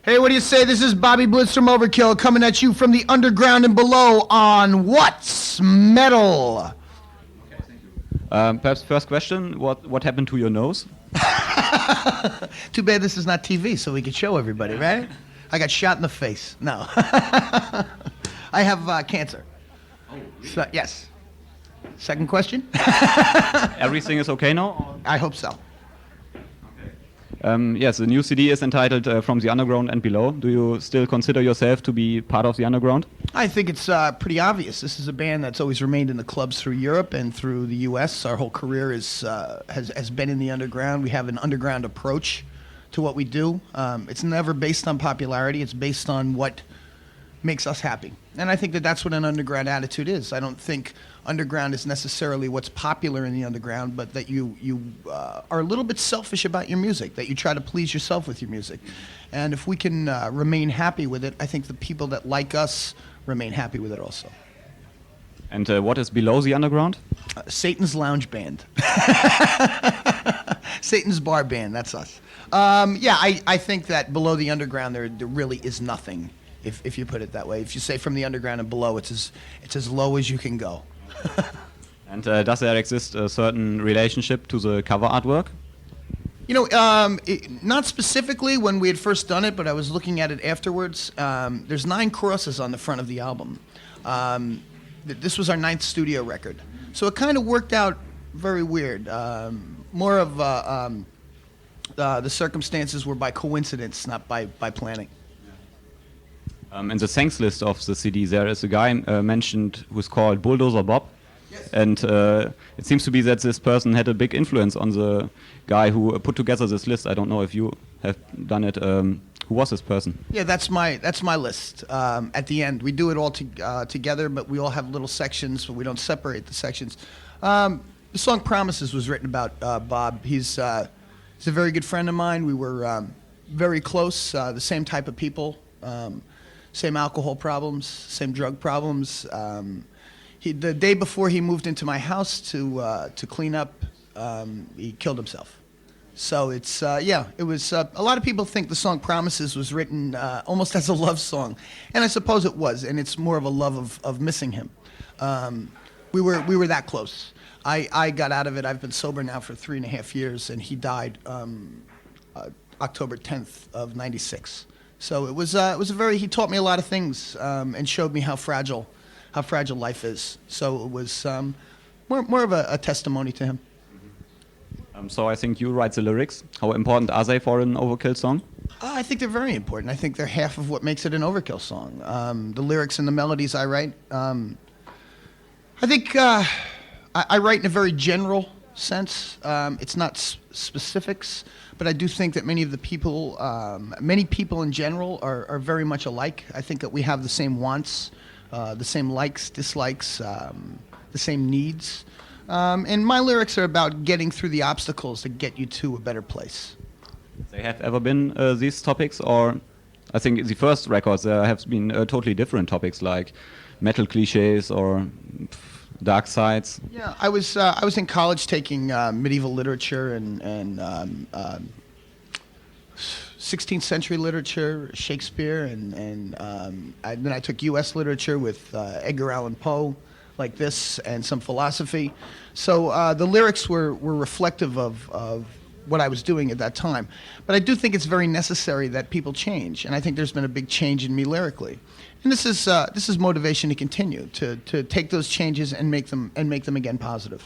Hey, what do you say? This is Bobby Blitz from Overkill coming at you from the underground and below on What's Metal? Okay, thank you. Perhaps first question, what happened to your nose? Too bad this is not TV, so we could show everybody, right? I got shot in the face. No. I have cancer. Oh, really? So, yes. Second question? Everything is okay now? I hope so. Yes, the new CD is entitled From the Underground and Below. Do you still consider yourself to be part of the underground? I think it's pretty obvious. This is a band that's always remained in the clubs through Europe and through the U.S. Our whole career has been in the underground. We have an underground approach to what we do. It's never based on popularity. It's based on what makes us happy. And I think that that's what an underground attitude is. I don't think underground is necessarily what's popular in the underground, but that you are a little bit selfish about your music, that you try to please yourself with your music. And if we can remain happy with it, I think the people that like us remain happy with it also. And what is below the underground? Satan's Lounge Band. Satan's Bar Band, that's us. Yeah, I think that below the underground there really is nothing, if you put it that way. If you say from the underground and below, it's as low as you can go. And does there exist a certain relationship to the cover artwork? You know, not specifically when we had first done it, but I was looking at it afterwards. There's 9 crosses on the front of the album. This was our 9th studio record. So it kind of worked out very weird. More of the circumstances were by coincidence, not by planning. In the thanks list of the CD, there is a guy mentioned who's called Bulldozer Bob. Yes. And it seems to be that this person had a big influence on the guy who put together this list. I don't know if you have done it. Who was this person? Yeah, that's my list. At the end, we do it all together, but we all have little sections, but we don't separate the sections. The song "Promises" was written about Bob. He's a very good friend of mine. We were very close, the same type of people, same alcohol problems, same drug problems. The day before he moved into my house to clean up, he killed himself. So it's, it was, a lot of people think the song "Promises" was written almost as a love song. And I suppose it was, and it's more of a love of missing him. We were that close. I got out of it. I've been sober now for 3.5 years, and he died October 10th of '96. So it was he taught me a lot of things and showed me how fragile life is. So it was more of a testimony to him. So I think you write the lyrics. How important are they for an Overkill song? I think they're very important. I think they're half of what makes it an Overkill song. The lyrics and the melodies I write. I think I write in a very general sense. It's not specifics, but I do think that many people in general are very much alike. I think that we have the same wants, the same likes, dislikes, the same needs. And my lyrics are about getting through the obstacles to get you to a better place. They have ever been these topics, or I think the first records there have been totally different topics like metal cliches or dark sides. Yeah, I was in college taking medieval literature and 16th century literature, Shakespeare, and then I took U.S. literature with Edgar Allan Poe, like this, and some philosophy. So the lyrics were reflective of what I was doing at that time. But I do think it's very necessary that people change, and I think there's been a big change in me lyrically. And this is motivation to continue, to take those changes and make them again positive.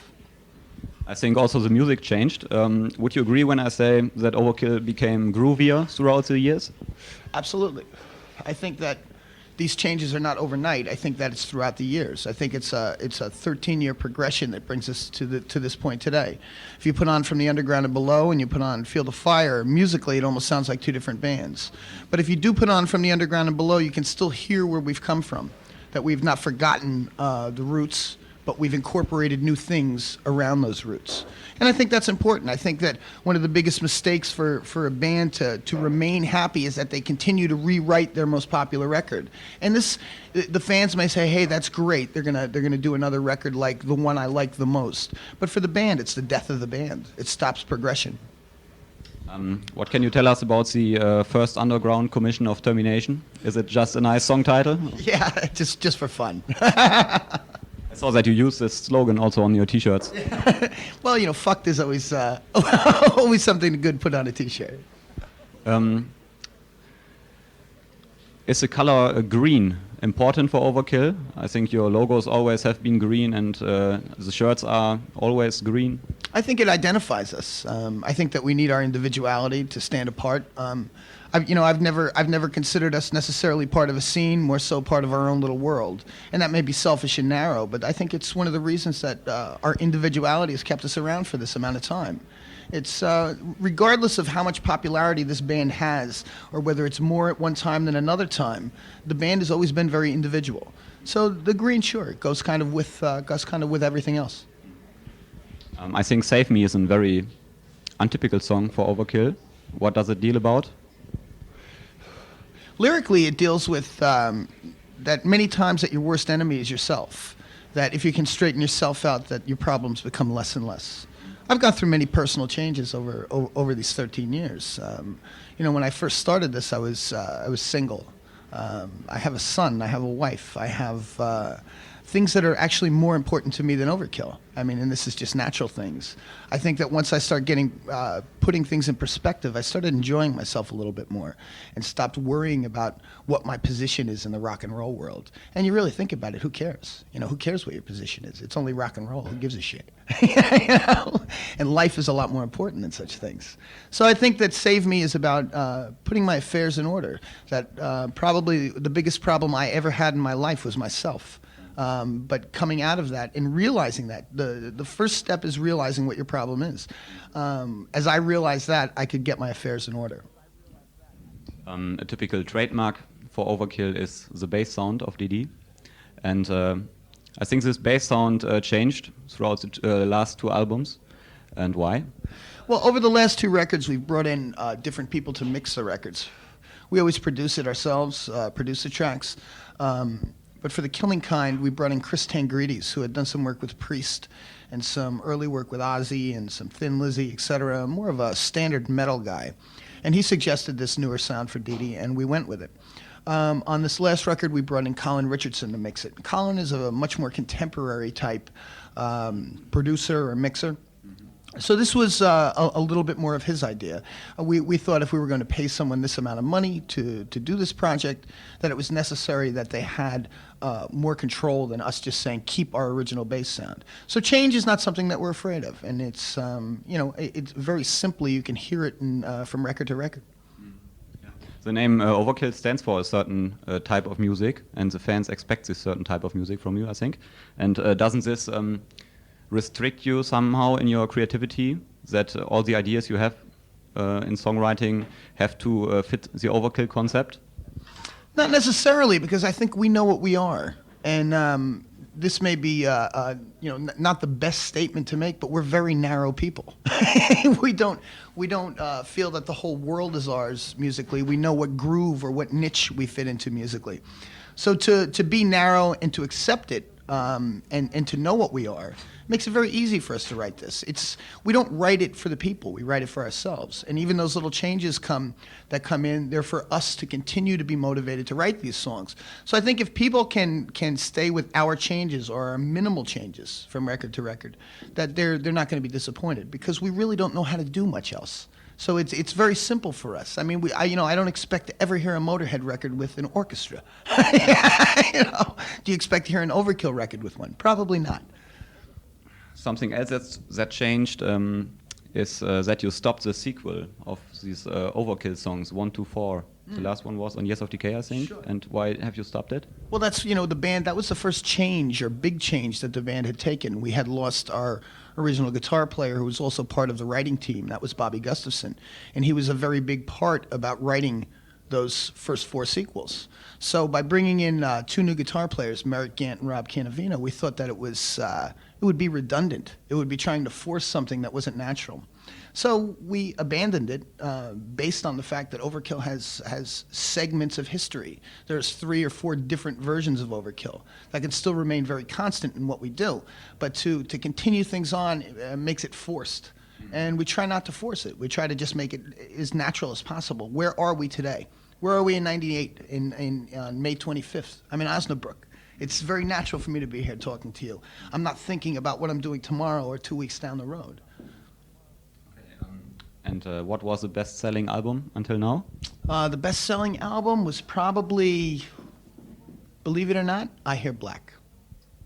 I think also the music changed. Would you agree when I say that Overkill became groovier throughout the years? Absolutely. I think that these changes are not overnight. I think that it's throughout the years. I think it's a 13-year progression that brings us to this point today. If you put on From the Underground and Below and you put on Field of Fire, musically it almost sounds like 2 different bands. But if you do put on From the Underground and Below, you can still hear where we've come from, that we've not forgotten the roots, but we've incorporated new things around those roots. And I think that's important. I think that one of the biggest mistakes for a band to remain happy is that they continue to rewrite their most popular record. And the fans may say, hey, that's great. They're gonna do another record like the one I like the most. But for the band, it's the death of the band. It stops progression. What can you tell us about the first underground commission of Termination? Is it just a nice song title? Yeah, just for fun. I saw that you use this slogan also on your T-shirts. Well, you know, fuck, there's always always something good put on a T-shirt. Is the color green important for Overkill? I think your logos always have been green, and the shirts are always green. I think it identifies us. I think that we need our individuality to stand apart. I've never considered us necessarily part of a scene, more so part of our own little world. And that may be selfish and narrow, but I think it's one of the reasons that our individuality has kept us around for this amount of time. It's regardless of how much popularity this band has, or whether it's more at one time than another time, the band has always been very individual. So the green, sure, goes kind of with everything else. I think Save Me is a very untypical song for Overkill. What does it deal about? Lyrically, it deals with that many times that your worst enemy is yourself. That if you can straighten yourself out, that your problems become less and less. I've gone through many personal changes over these 13 years. When I first started this, I was single. I have a son. I have a wife. I have things that are actually more important to me than Overkill. I mean, and this is just natural things. I think that once I start putting things in perspective, I started enjoying myself a little bit more and stopped worrying about what my position is in the rock and roll world. And you really think about it, who cares? Who cares what your position is? It's only rock and roll. Who gives a shit? And life is a lot more important than such things. So I think that Save Me is about putting my affairs in order. That probably the biggest problem I ever had in my life was myself. But coming out of that and realizing that, the first step is realizing what your problem is. As I realized that, I could get my affairs in order. A typical trademark for Overkill is the bass sound of DD. And I think this bass sound changed throughout the last two albums. And why? Well, over the last two records, we've brought in different people to mix the records. We always produce it ourselves, produce the tracks. But for The Killing Kind, we brought in Chris Tangrides, who had done some work with Priest and some early work with Ozzy and some Thin Lizzy, etc. More of a standard metal guy. And he suggested this newer sound for Dee Dee, and we went with it. On this last record, we brought in Colin Richardson to mix it. Colin is a much more contemporary type producer or mixer. So this was a little bit more of his idea. We thought if we were going to pay someone this amount of money to do this project, that it was necessary that they had more control than us just saying, keep our original bass sound. So change is not something that we're afraid of. And it's, it's very simply, you can hear it from record to record. The name Overkill stands for a certain type of music, and the fans expect this certain type of music from you, I think. And doesn't this restrict you somehow in your creativity, that all the ideas you have in songwriting have to fit the Overkill concept? Not necessarily, because I think we know what we are. And this may be not the best statement to make, but we're very narrow people. we don't feel that the whole world is ours musically. We know what groove or what niche we fit into musically. So to be narrow and to accept it and to know what we are makes it very easy for us to write this. We don't write it for the people, we write it for ourselves. And even those little changes that come in, they're for us to continue to be motivated to write these songs. So I think if people can stay with our changes or our minimal changes from record to record, that they're not going to be disappointed, because we really don't know how to do much else. So it's very simple for us. I mean, I don't expect to ever hear a Motorhead record with an orchestra. Do you expect to hear an Overkill record with one? Probably not. Something else that changed is that you stopped the sequel of these Overkill songs, 1, 2, 4. The last one was on Years of Decay, I think. Sure. And why have you stopped it? Well, that's, the band, that was the first change or big change that the band had taken. We had lost our original guitar player, who was also part of the writing team. That was Bobby Gustafson. And he was a very big part about writing those first 4 sequels. So by bringing in 2 new guitar players, Merritt Gant and Rob Canavino, we thought that it would be redundant. It would be trying to force something that wasn't natural. So we abandoned it based on the fact that Overkill has segments of history. There's 3 or 4 different versions of Overkill that can still remain very constant in what we do. But to continue things on makes it forced. And we try not to force it. We try to just make it as natural as possible. Where are we today? Where are we in '98, on May 25th? I'm in Osnabrück. It's very natural for me to be here talking to you. I'm not thinking about what I'm doing tomorrow or 2 weeks down the road. And what was the best-selling album until now? The best-selling album was probably, believe it or not, I Hear Black.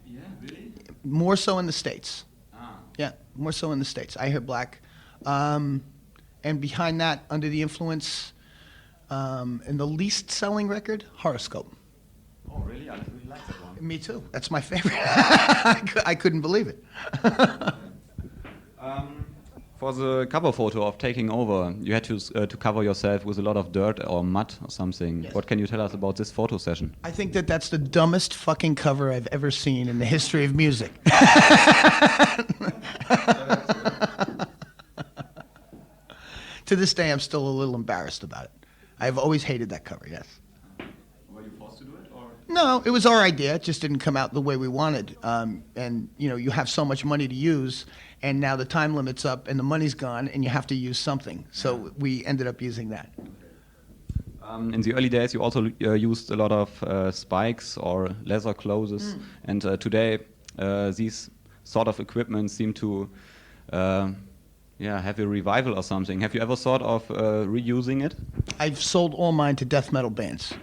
Yeah, really? More so in the States. Ah. Yeah, more so in the States. I Hear Black. And behind that, Under the Influence, and the least-selling record, Horoscope. Oh, really? I really like that one. Me too. That's my favorite. I couldn't believe it. For the cover photo of Taking Over, you had to cover yourself with a lot of dirt or mud or something. Yes. What can you tell us about this photo session? I think that's the dumbest fucking cover I've ever seen in the history of music. To this day, I'm still a little embarrassed about it. I've always hated that cover, yes. Were you forced to do it, or? No, it was our idea. It just didn't come out the way we wanted. And, you know, you have so much money to use, and now the time limit's up, and the money's gone, and you have to use something. So we ended up using that. In the early days, you also used a lot of spikes or leather clothes, and today these sort of equipment seem to have a revival or something. Have you ever thought of reusing it? I've sold all mine to death metal bands,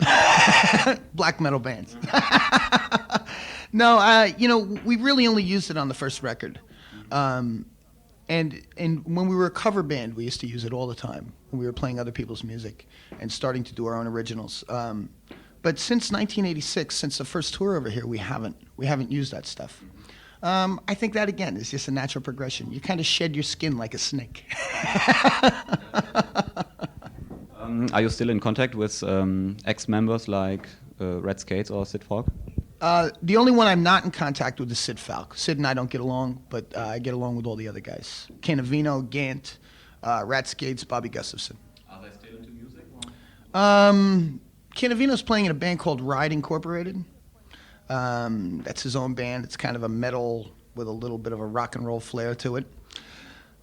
black metal bands. No, you know, we really only used it on the first record. And when we were a cover band, we used to use it all the time when we were playing other people's music and starting to do our own originals. But since 1986, since the first tour over here, we haven't used that stuff. I think that, again, is just a natural progression. You kind of shed your skin like a snake. Are you still in contact with ex-members like Red Skates or Sid Falk? The only one I'm not in contact with is Sid Falk. Sid and I don't get along, but I get along with all the other guys. Canavino, Gant, Rat Skates, Bobby Gustafson. Are they still into music? Canavino's playing in a band called Ride Incorporated. That's his own band. It's kind of a metal with a little bit of a rock and roll flair to it.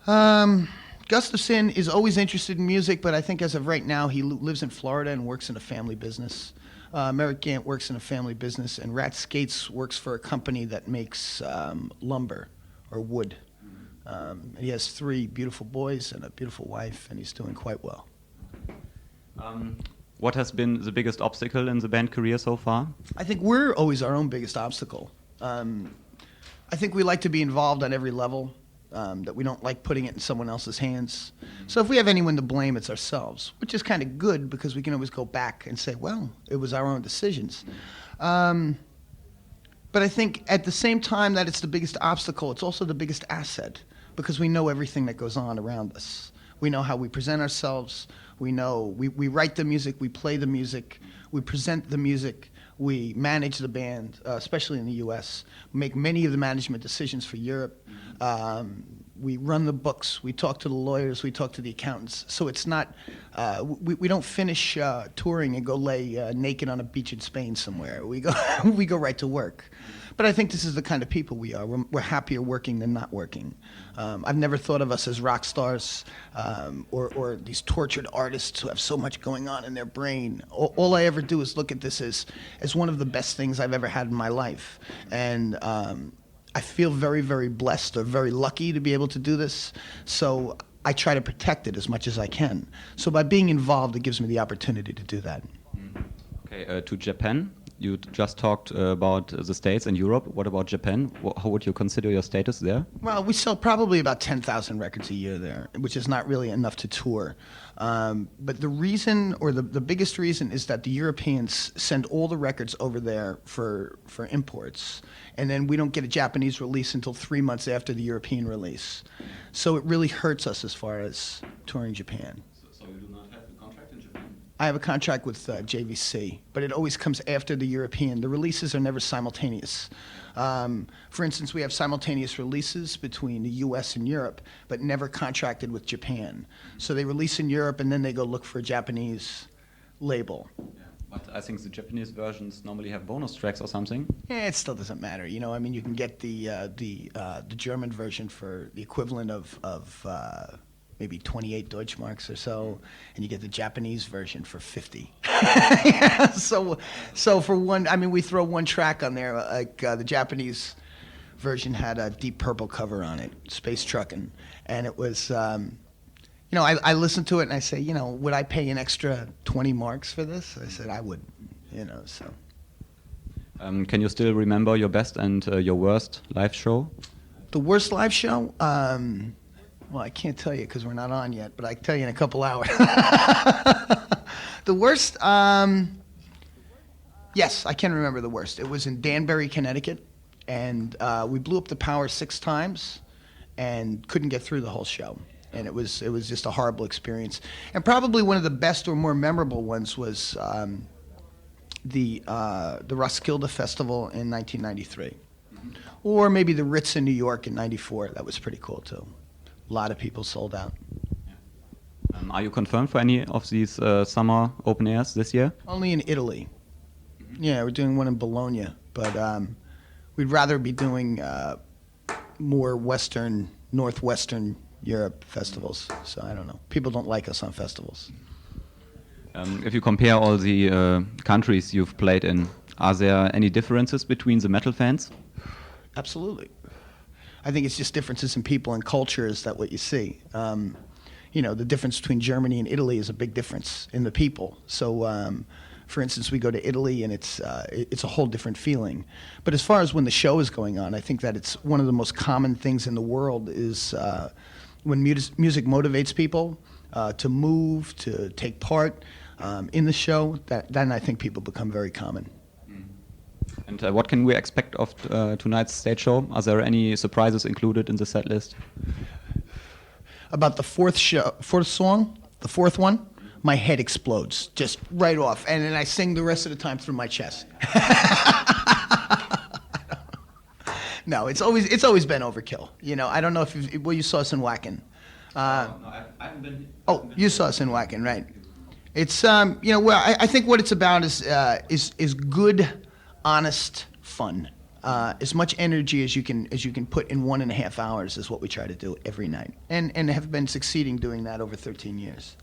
Gustafson is always interested in music, but I think as of right now, he lives in Florida and works in a family business. Merrick Gant works in a family business, and Rat Skates works for a company that makes lumber or wood. And he has 3 beautiful boys and a beautiful wife, and he's doing quite well. What has been the biggest obstacle in the band career so far? I think we're always our own biggest obstacle. I think we like to be involved on every level, that we don't like putting it in someone else's hands. So if we have anyone to blame, it's ourselves, which is kind of good because we can always go back and say, well, it was our own decisions. But I think at the same time that it's the biggest obstacle, it's also the biggest asset because we know everything that goes on around us. We know how we present ourselves. We know we write the music, we play the music, we present the music, we manage the band, especially in the U.S. We make many of the management decisions for Europe. We run the books, we talk to the lawyers, we talk to the accountants. So it's not, we don't finish touring and go lay naked on a beach in Spain somewhere. We go right to work. But I think this is the kind of people we are. We're happier working than not working. I've never thought of us as rock stars or these tortured artists who have so much going on in their brain. All I ever do is look at this as one of the best things I've ever had in my life. And I feel very, very blessed or very lucky to be able to do this. So I try to protect it as much as I can. So by being involved, it gives me the opportunity to do that. Okay, to Japan. You just talked about the States and Europe. What about Japan? How would you consider your status there? Well, we sell probably about 10,000 records a year there, which is not really enough to tour. But the reason, or the biggest reason, is that the Europeans send all the records over there for imports. And then we don't get a Japanese release until 3 months after the European release. So it really hurts us as far as touring Japan. So you do not have a contract in Japan? I have a contract with JVC, but it always comes after the European. The releases are never simultaneous. For instance, we have simultaneous releases between the US and Europe, but never contracted with Japan. So they release in Europe and then they go look for a Japanese label. But I think the Japanese versions normally have bonus tracks or something. Yeah, it still doesn't matter. You know, I mean, you can get the German version for the equivalent of maybe 28 Deutschmarks or so, and you get the Japanese version for 50. Yeah, so for one, I mean, we throw one track on there, like the Japanese version had a Deep Purple cover on it, Space Truckin', and it was, you know, I listened to it and I say, you know, would I pay an extra 20 marks for this? I said I would, you know, so. Can you still remember your best and your worst live show? The worst live show? Well, I can't tell you because we're not on yet, but I can tell you in a couple hours. The worst, yes, I can remember the worst. It was in Danbury, Connecticut, and we blew up the power 6 times and couldn't get through the whole show. And it was just a horrible experience. And probably one of the best or more memorable ones was the Roskilde Festival in 1993. Or maybe the Ritz in New York in 94. That was pretty cool, too. A lot of people sold out. Are you confirmed for any of these summer open airs this year? Only in Italy. Yeah, we're doing one in Bologna. But we'd rather be doing more Western, Northwestern Europe festivals. So I don't know. People don't like us on festivals. If you compare all the countries you've played in, are there any differences between the metal fans? Absolutely. I think it's just differences in people and cultures that what you see. You know, the difference between Germany and Italy is a big difference in the people. So, for instance, we go to Italy and it's a whole different feeling. But as far as when the show is going on, I think that it's one of the most common things in the world is when music motivates people to move, to take part in the show, then I think people become very common. And what can we expect of tonight's stage show? Are there any surprises included in the set list? About the fourth song, the fourth one, my head explodes just right off, and then I sing the rest of the time through my chest. No, it's always been Overkill. You know, I don't know if you saw us in Wacken. No, I haven't been. Oh, you saw us in Wacken, right? It's you know, well, I think what it's about is good, honest fun. As much energy as you can put in 1.5 hours is what we try to do every night, and have been succeeding doing that over 13 years.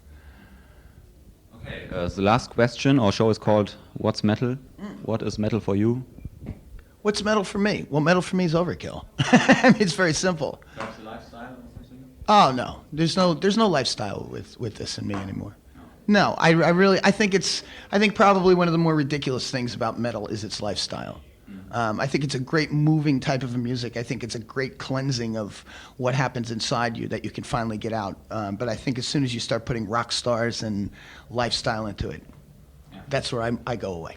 Okay. The last question, our show is called "What's Metal?" What is metal for you? What's metal for me? Well, metal for me is Overkill. I mean, it's very simple. Perhaps a lifestyle or something? Oh no, there's no lifestyle with this and me anymore. No, I think probably one of the more ridiculous things about metal is its lifestyle. I think it's a great moving type of music. I think it's a great cleansing of what happens inside you that you can finally get out. But I think as soon as you start putting rock stars and lifestyle into it, that's where I go away.